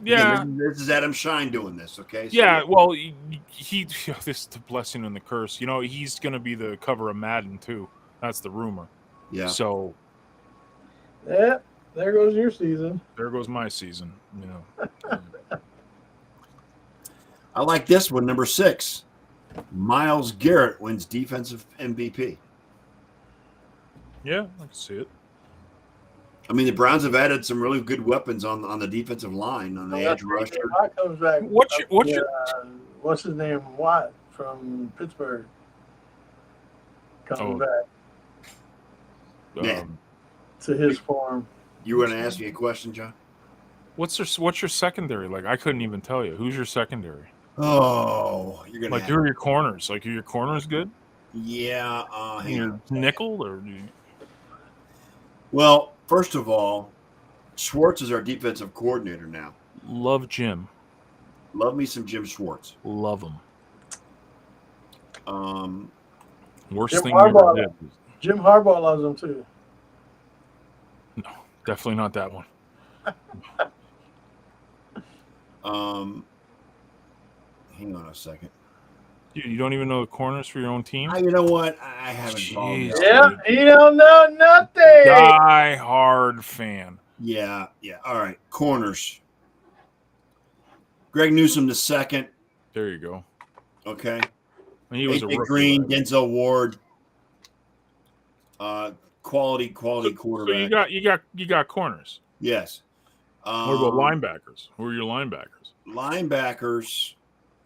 Yeah. Again, this is Adam Shine doing this, okay? So, Yeah, well, he this is the blessing and the curse. He's going to be the cover of Madden, too. That's the rumor. Yeah. So Yeah, there goes your season. there goes my season. I like this one, number 6. Myles Garrett wins defensive MVP. Yeah, I can see it. I mean, the Browns have added some really good weapons on the defensive line, on the edge rusher. Watt comes back. What's his name? Watt from Pittsburgh comes back Yeah. to his form. You want to ask me a question, John? What's your secondary like? I couldn't even tell you. Who's your secondary? Oh, you're gonna Like, who are your corners? Like, are your corners good? Yeah. Your nickel or? Well, first of all, Schwartz is our defensive coordinator now. Love Jim. Love me some Jim Schwartz. Love him. Worst Jim thing you ever did. Jim Harbaugh loves him too. No, definitely not that one. Hang on a second. You don't even know the corners for your own team? You know what? I haven't followed Jeez. that. Yeah, he don't know nothing. Die hard fan. Yeah. All right, corners. Greg Newsome the second. There you go. Okay. And he was a AJ rookie, Green, right? Denzel Ward. Quality quarterback. So you got corners. Yes. What about linebackers? Who are your linebackers? Linebackers.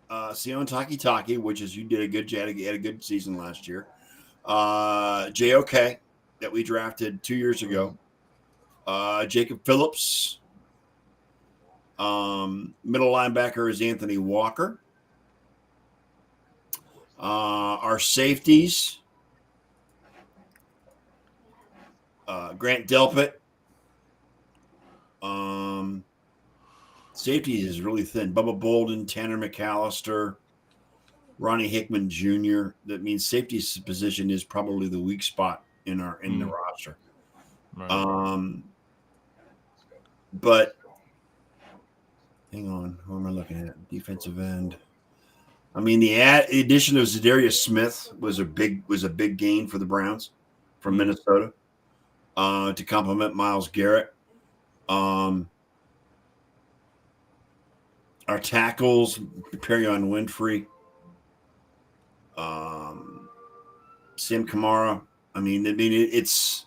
Sion Takitaki, which is you did a good job. Had a good season last year. JOK that we drafted 2 years ago. Jacob Phillips. Middle linebacker is Anthony Walker. Our safeties. Grant Delpit. Safety is really thin. Bubba Bolden, Tanner McAllister, Ronnie Hickman Jr. That means safety's position is probably the weak spot in the roster. Right. But hang on, who am I looking at? Defensive end. I mean, the addition of Zadarius Smith was a big gain for the Browns from Minnesota to complement Myles Garrett. Our tackles, Perion Winfrey, Sam Kamara. I mean, it's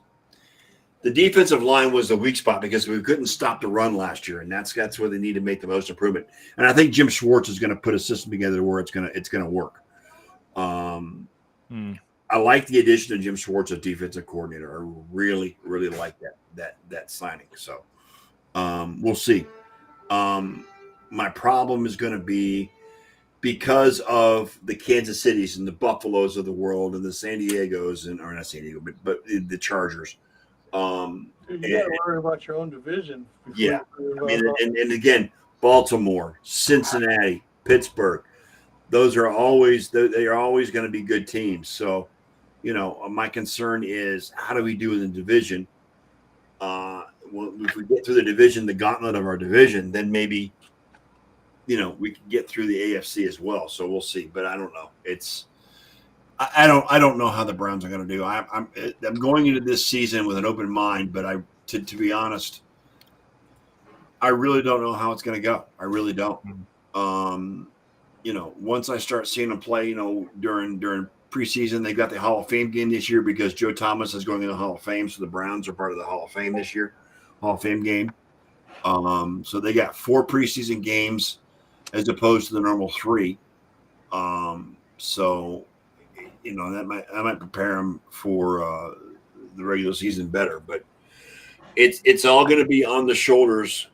the defensive line was the weak spot because we couldn't stop the run last year, and that's where they need to make the most improvement. And I think Jim Schwartz is going to put a system together where it's going to work. I like the addition of Jim Schwartz as defensive coordinator. I really, really like that signing. So we'll see. My problem is going to be because of the Kansas Cities and the Buffaloes of the world and the San Diegos or not San Diego, but the Chargers. You got to worry about your own division. Yeah. I mean, and again, Baltimore, Cincinnati, Pittsburgh, they are always going to be good teams. So, my concern is how do we do in the division? If we get through the division, the gauntlet of our division, then maybe, we can get through the AFC as well. So we'll see, but I don't know. I don't know how the Browns are going to do. I'm going into this season with an open mind, but to be honest, I really don't know how it's going to go. I really don't. Mm. Once I start seeing them play, during preseason, they got the Hall of Fame game this year because Joe Thomas is going in the Hall of Fame, so the Browns are part of the Hall of Fame this year, Hall of Fame game. So they got 4 preseason games as opposed to the normal 3. So that might prepare them for the regular season better, but it's all going to be on the shoulders.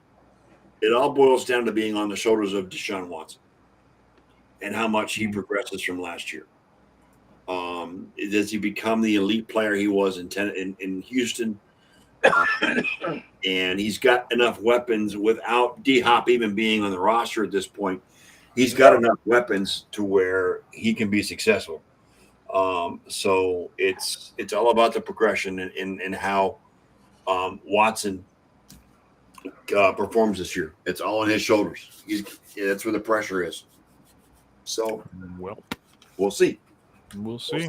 It all boils down to being on the shoulders of Deshaun Watson and how much he progresses from last year. Does he become the elite player he was in Houston? And he's got enough weapons without D-Hop even being on the roster at this point. He's got enough weapons to where he can be successful. So it's all about the progression and how Watson performs this year. It's all on his shoulders. That's where the pressure is. So, we'll see. We'll see.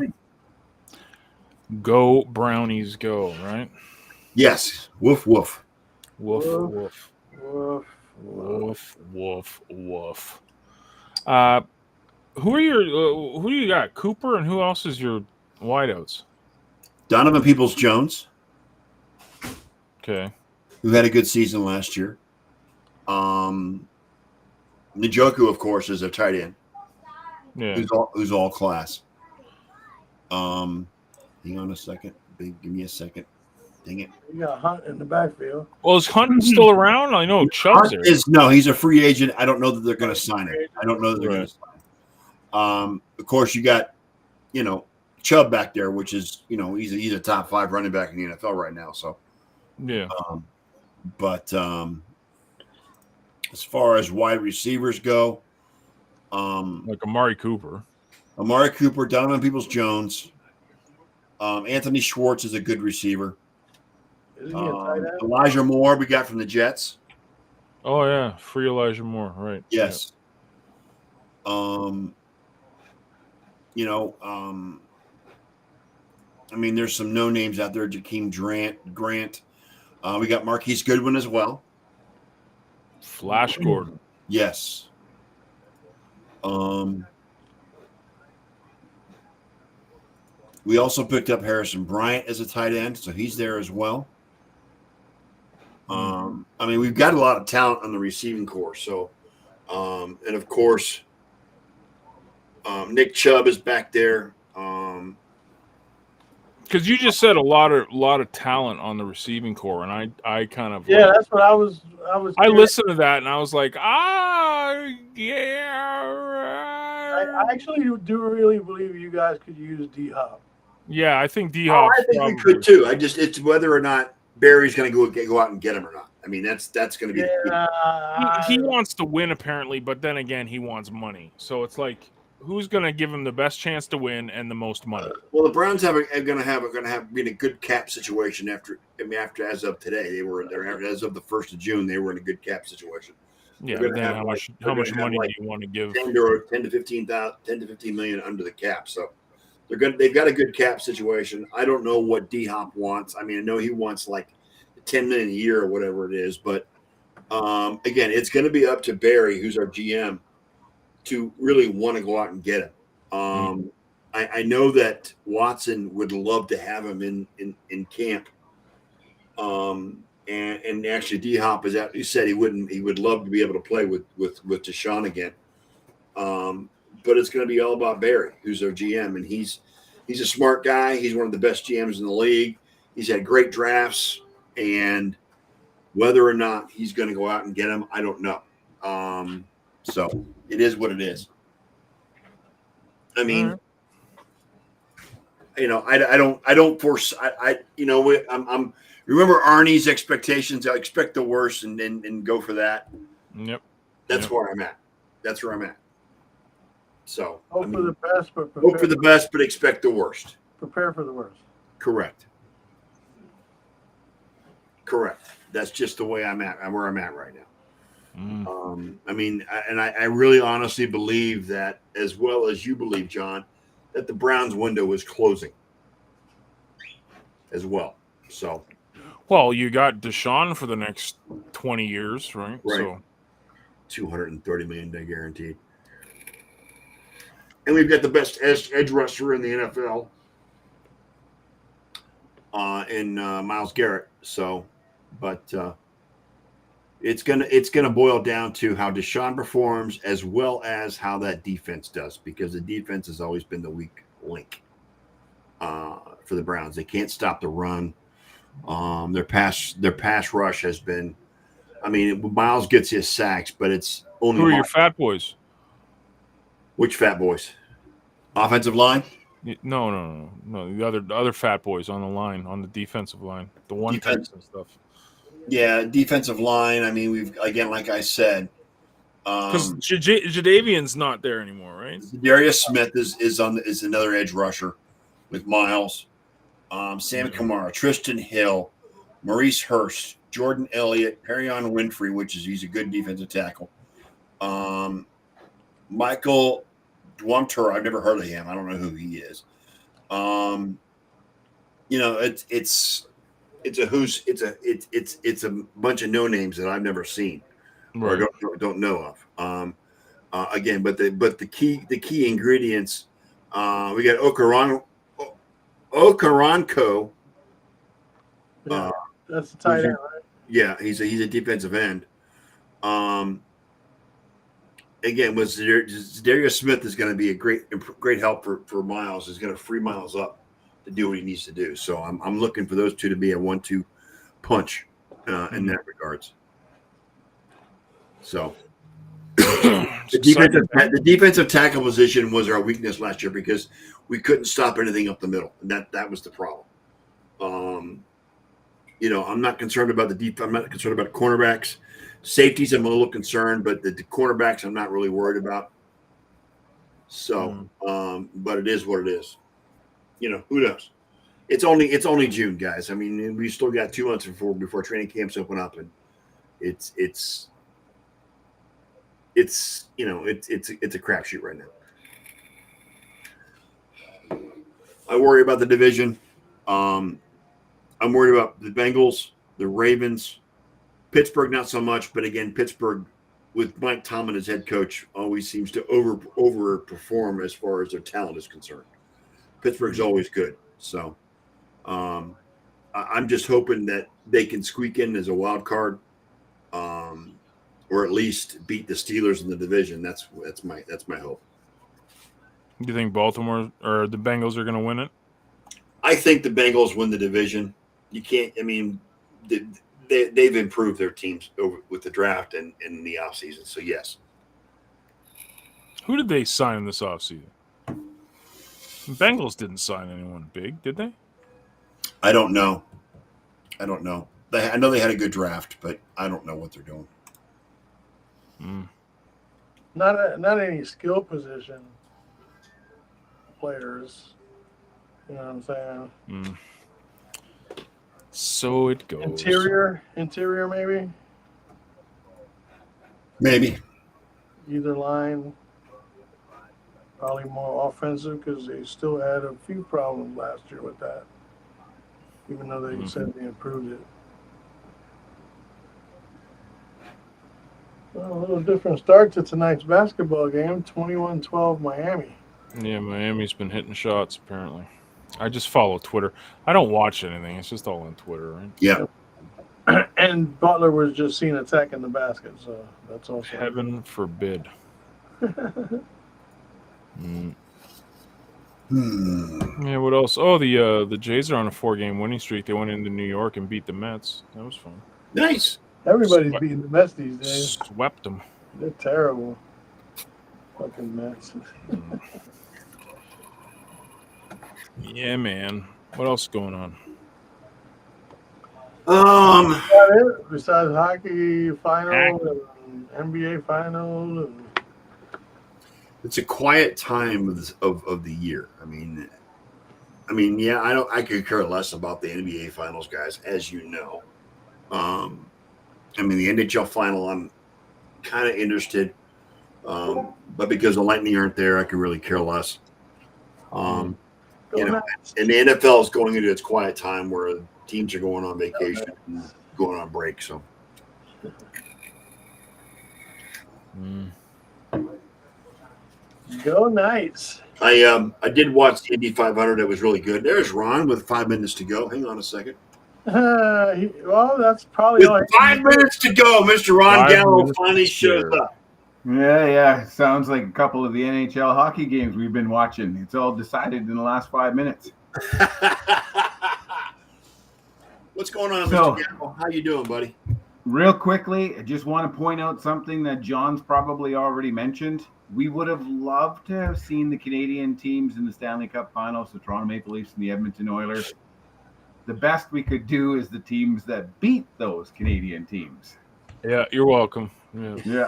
Go Brownies, go! Right? Yes. Woof woof. Woof woof Woof. woof woof woof. Who do you got? Cooper, and who else is your wideouts? Donovan Peoples-Jones. Okay. Who had a good season last year. Njoku, of course, is a tight end. Yeah. Who's all class. Hang on a second. Give me a second. Dang it. You got Hunt in the backfield. Well, is Hunt still around? I know Chubb's there. No, he's a free agent. I don't know that they're going to sign him. I don't know that they're going to sign him. Of course, you got, Chubb back there, which is, he's a top 5 running back in the NFL right now. So, yeah. But as far as wide receivers go, like Amari Cooper, Donovan Peoples-Jones, Anthony Schwartz is a good receiver. Is he a tight end? Elijah Moore we got from the Jets. Oh yeah, free Elijah Moore, right? Yes. Yeah. There's some no names out there. Jakeem Grant. We got Marquise Goodwin as well. Flash Gordon. Yes. We also picked up Harrison Bryant as a tight end, so he's there as well. We've got a lot of talent on the receiving corps. So, and of course, Nick Chubb is back there. Because you just said a lot of talent on the receiving corps, and I kind of that's what I was. I listened to that, and I was like, yeah. I actually do really believe you guys could use D-Hop. Yeah, I think D-Hop. I think we could too. It's whether or not Barry's going to go out and get him or not. I mean, that's going to be. He wants to win apparently, but then again, he wants money. So it's like, who's going to give him the best chance to win and the most money? Well, the Browns are going to have been a good cap situation after as of today. As of the 1st of June, they were in a good cap situation. Yeah, but then how much money do you want to give? 10 to 15 million under the cap. So they've got a good cap situation. I don't know what D-Hop wants. I mean, I know he wants like $10 million a year or whatever it is, but again, it's going to be up to Barry, who's our GM, to really want to go out and get him. I know that Watson would love to have him in camp. And actually D-Hop has actually said he would love to be able to play with Deshaun again. But it's going to be all about Barry, who's our GM, and he's a smart guy. He's one of the best GMs in the league. He's had great drafts, and whether or not he's going to go out and get him, I don't know. So it is what it is. I mean, I don't force. I'm remember Arnie's expectations. I expect the worst and go for that. Yep. That's where I'm at. That's where I'm at. So hope for the best, but hope for the best, but expect the worst. Prepare for the worst. Correct. That's just the way I'm at. Where I'm at right now. I really honestly believe that, as well as you believe, John, that the Browns window is closing as well. So, Well, you got Deshaun for the next 20 years, right? Right. So $230 million guaranteed. And we've got the best edge rusher in the NFL in Myles Garrett. So, but it's gonna boil down to how Deshaun performs as well as how that defense does, because the defense has always been the weak link for the Browns. They can't stop the run. Their pass rush has been. I mean, Myles gets his sacks, but it's only. who are your fat boys? Which fat boys? Offensive line? No. The other fat boys on the line, on the defensive line, the one techs and stuff. Yeah, defensive line. I mean, we've again, like I said, because Jadeveon's not there anymore, right? Darius Smith is another edge rusher with Myles, Sam Kamara, Tristan Hill, Maurice Hurst, Jordan Elliott, Perrion Winfrey, he's a good defensive tackle. Michael Dwumter, I've never heard of him. I don't know who he is. It's a bunch of no names that I've never seen or don't know of. Again, but the key ingredients, we got Okaranko. Yeah, that's a tight end, right? Yeah, he's a defensive end. Again, Darius Smith is going to be a great help for Myles. Is going to free Myles up to do what he needs to do. So I'm looking for those two to be a 1-2 punch in that regards. So the defensive tackle position was our weakness last year because we couldn't stop anything up the middle, and that was the problem. I'm not concerned about I'm not concerned about cornerbacks. Safeties, I'm a little concerned, but the cornerbacks, I'm not really worried about. So, but it is what it is. Who knows? It's only June, guys. I mean, we still got 2 months before training camps open up, and it's a crapshoot right now. I worry about the division. I'm worried about the Bengals, the Ravens. Pittsburgh, not so much, but again, Pittsburgh with Mike Tomlin as head coach always seems to overperform as far as their talent is concerned. Pittsburgh's always good. So I'm just hoping that they can squeak in as a wild card, or at least beat the Steelers in the division. That's my hope. Do you think Baltimore or the Bengals are going to win it? I think the Bengals win the division. You can't. I mean, they've improved their teams with the draft and in the offseason. So yes. Who did they sign this offseason? The Bengals didn't sign anyone big, did they? I don't know. I know they had a good draft, but I don't know what they're doing. Not any skill position players. You know what I'm saying? So it goes. Interior Maybe. Either line, probably more offensive because they still had a few problems last year with that, even though they said they improved it. Well, a little different start to tonight's basketball game, 21-12 Miami. Yeah, Miami's been hitting shots, apparently. I just follow Twitter. I don't watch anything. It's just all on Twitter, right? Yeah. And Butler was just seen attacking the basket, so that's also heaven forbid. Yeah, what else? Oh, the Jays are on a 4-game winning streak. They went into New York and beat the Mets. That was fun. Nice. Everybody's beating the Mets these days. Swept them. They're terrible. Fucking Mets. Yeah, man. What else is going on? Besides hockey final and NBA final. It's a quiet time of the year. I mean, yeah, I could care less about the NBA finals, guys, as you know. I mean, the NHL final, I'm kind of interested, but because the Lightning aren't there, I could really care less. And the NFL is going into its quiet time where teams are going on vacation and going on break. So. Go Knights. I did watch the Indy 500. It was really good. There's Ron with 5 minutes to go. Hang on a second. Well, that's probably with 5 minutes to go. Mr. Ron Gallo finally shows up. Yeah. Sounds like a couple of the NHL hockey games we've been watching. It's all decided in the last 5 minutes. What's going on, Mr. Gallo? How you doing, buddy? Real quickly, I just want to point out something that John's probably already mentioned. We would have loved to have seen the Canadian teams in the Stanley Cup Finals, the Toronto Maple Leafs and the Edmonton Oilers. The best we could do is the teams that beat those Canadian teams. Yeah, you're welcome. Yeah.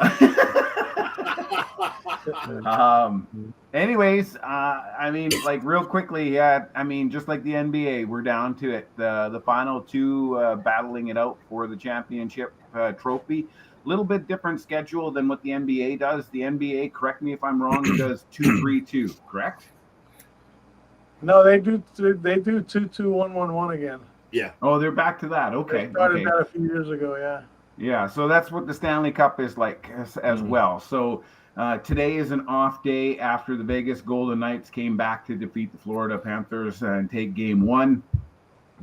Anyways, I mean, like real quickly, I mean, just like the NBA, we're down to it. The final two battling it out for the championship trophy. A little bit different schedule than what the NBA does. The NBA, correct me if I'm wrong, does 2-3-2, correct? No, they do 2-2-1-1-1 again. Yeah. Oh, they're back to that. Okay. They started that a few years ago, yeah. Yeah, so that's what the Stanley Cup is like as well. So today is an off day after the Vegas Golden Knights came back to defeat the Florida Panthers and take Game 1.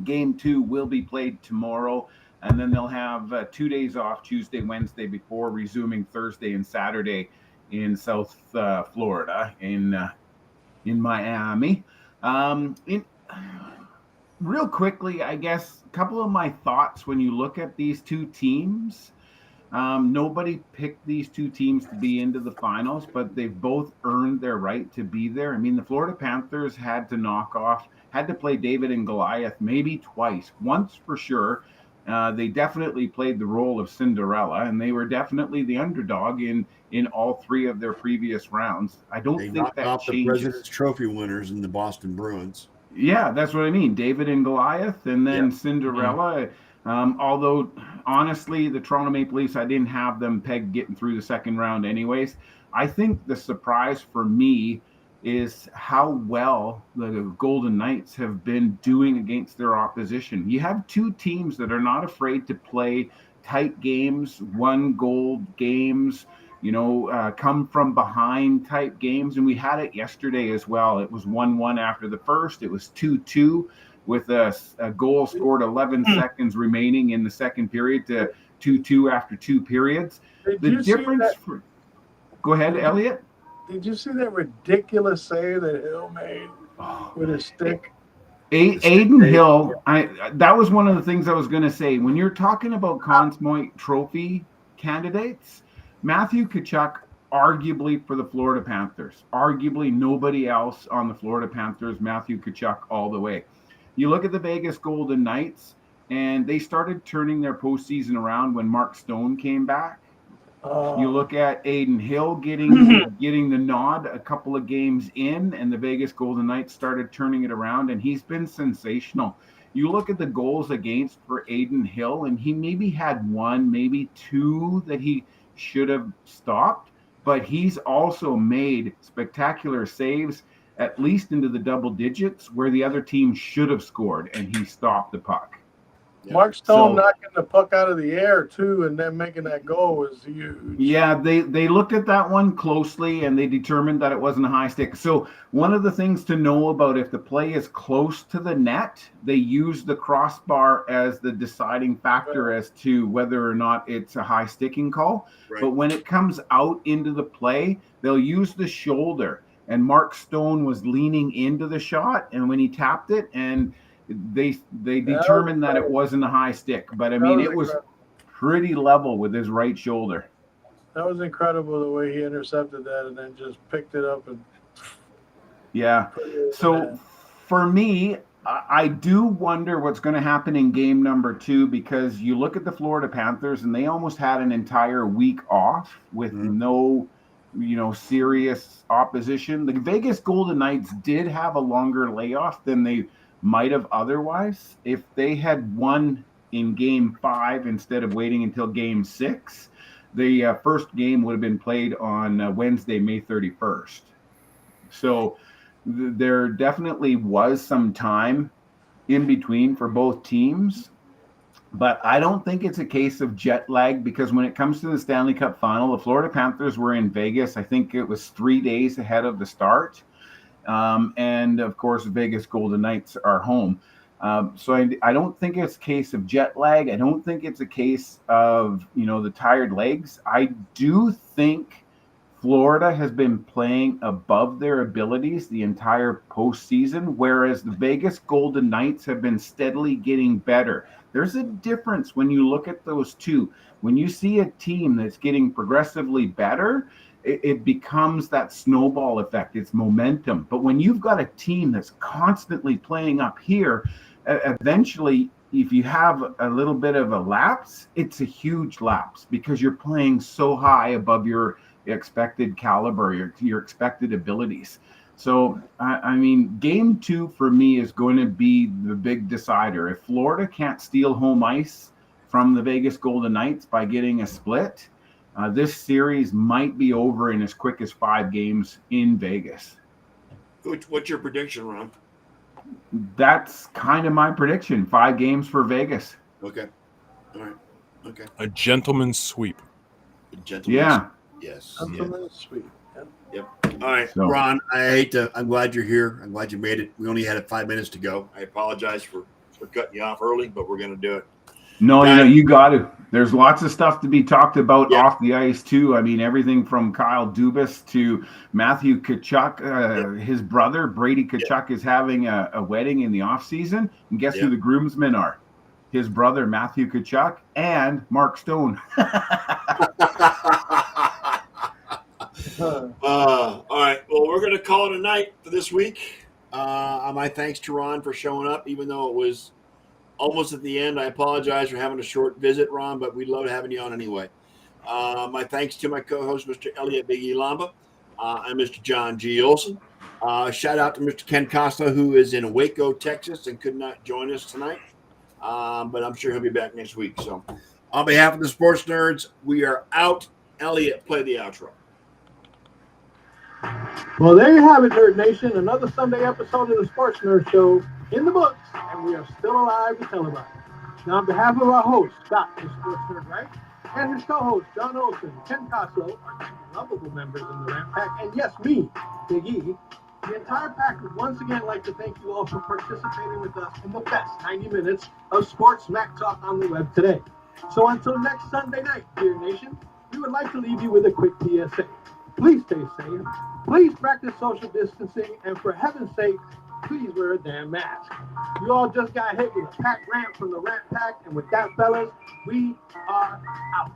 Game 2 will be played tomorrow, and then they'll have 2 days off, Tuesday, Wednesday, before resuming Thursday and Saturday in South Florida, in Miami. Real quickly, I guess, a couple of my thoughts when you look at these two teams. Nobody picked these two teams to be into the finals, but they've both earned their right to be there. I mean, the Florida Panthers had to play David and Goliath maybe twice. Once for sure. They definitely played the role of Cinderella, and they were definitely the underdog in all three of their previous rounds. I don't think that off changes. The President's Trophy winners in the Boston Bruins. Yeah, that's what I mean. David and Goliath, and then Cinderella. Although, honestly, the Toronto Maple Leafs, I didn't have them pegged getting through the second round anyways. I think the surprise for me is how well the Golden Knights have been doing against their opposition. You have two teams that are not afraid to play tight games, one-goal games, come from behind type games. And we had it yesterday as well. It was 1-1 after the first. It was 2-2 with a goal scored 11 seconds remaining in the second period to 2-2 after 2 periods. The difference go ahead, Elliot. Did you see that ridiculous save that Hill made with his stick? Aiden Hill, that was one of the things I was going to say. When you're talking about Conn Smythe Trophy candidates, Matthew Tkachuk, arguably for the Florida Panthers. Arguably nobody else on the Florida Panthers, Matthew Tkachuk all the way. You look at the Vegas Golden Knights, and they started turning their postseason around when Mark Stone came back. You look at Aiden Hill getting the nod a couple of games in, and the Vegas Golden Knights started turning it around, and he's been sensational. You look at the goals against for Aiden Hill, and he maybe had one, maybe two that he should have stopped, but he's also made spectacular saves, at least into the double digits, where the other team should have scored, and he stopped the puck. Yeah. Mark Stone knocking the puck out of the air too, and then making that goal was huge. Yeah, they looked at that one closely, and they determined that it wasn't a high stick. So one of the things to know about if the play is close to the net, they use the crossbar as the deciding factor as to whether or not it's a high sticking call. Right. But when it comes out into the play, they'll use the shoulder. And Mark Stone was leaning into the shot, and when he tapped it, and they determined that it wasn't a high stick, but I mean, it was pretty level with his right shoulder. That was incredible the way he intercepted that and then just picked it up. And yeah. So for me, I do wonder what's going to happen in game number 2, because you look at the Florida Panthers and they almost had an entire week off with no, serious opposition. The Vegas Golden Knights did have a longer layoff than they might have otherwise. If they had won in game 5 instead of waiting until game 6, the first game would have been played on Wednesday, May 31st. So there definitely was some time in between for both teams. But I don't think it's a case of jet lag, because when it comes to the Stanley Cup Final, the Florida Panthers were in Vegas. I think it was 3 days ahead of the start. And of course, the Vegas Golden Knights are home. So I don't think it's a case of jet lag. I don't think it's a case of, the tired legs. I do think Florida has been playing above their abilities the entire postseason, whereas the Vegas Golden Knights have been steadily getting better. There's a difference when you look at those two. When you see a team that's getting progressively better, it becomes that snowball effect. It's momentum. But when you've got a team that's constantly playing up here, eventually, if you have a little bit of a lapse, it's a huge lapse, because you're playing so high above your expected caliber, your expected abilities. So, I mean, game 2 for me is going to be the big decider. If Florida can't steal home ice from the Vegas Golden Knights by getting a split, this series might be over in as quick as 5 games in Vegas. What's your prediction, Ron? That's kind of my prediction. 5 games for Vegas. Okay. All right. Okay. A gentleman's sweep. Yeah. Yes. Gentleman's sweep. Yep. All right, So, Ron, I'm glad you're here. I'm glad you made it. We only had 5 minutes to go. I apologize for cutting you off early, but we're going to do it. No, you got to. There's lots of stuff to be talked about off the ice, too. I mean, everything from Kyle Dubas to Matthew Tkachuk. His brother, Brady Tkachuk, is having a wedding in the offseason. And guess who the groomsmen are? His brother, Matthew Tkachuk, and Mark Stone. All right. Well, we're going to call it a night for this week. My thanks to Ron for showing up, even though it was almost at the end. I apologize for having a short visit, Ron, but we'd love having you on anyway. My thanks to my co-host, Mr. Elliot Big E Lamba, and Mr. John G. Olson. Shout out to Mr. Ken Costa, who is in Waco, Texas, and could not join us tonight. But I'm sure he'll be back next week. So on behalf of the Sports Nerds, we are out. Elliot, play the outro. Well, there you have it, Nerd Nation. Another Sunday episode of the Sports Nerd Show in the books, and we are still alive to tell about it. Now, on behalf of our host, Scott, the Sports Nerd, right, and his co-host, John Olson, Ken Costolo, our two lovable members in the Ramp Pack, and yes, me, Big E, the entire pack would once again like to thank you all for participating with us in the best 90 minutes of sports smack talk on the web today. So until next Sunday night, dear nation, we would like to leave you with a quick PSA. Please stay safe. Please practice social distancing. And for heaven's sake, please wear a damn mask. You all just got hit with a pack rant from the Rant Pack. And with that, fellas, we are out.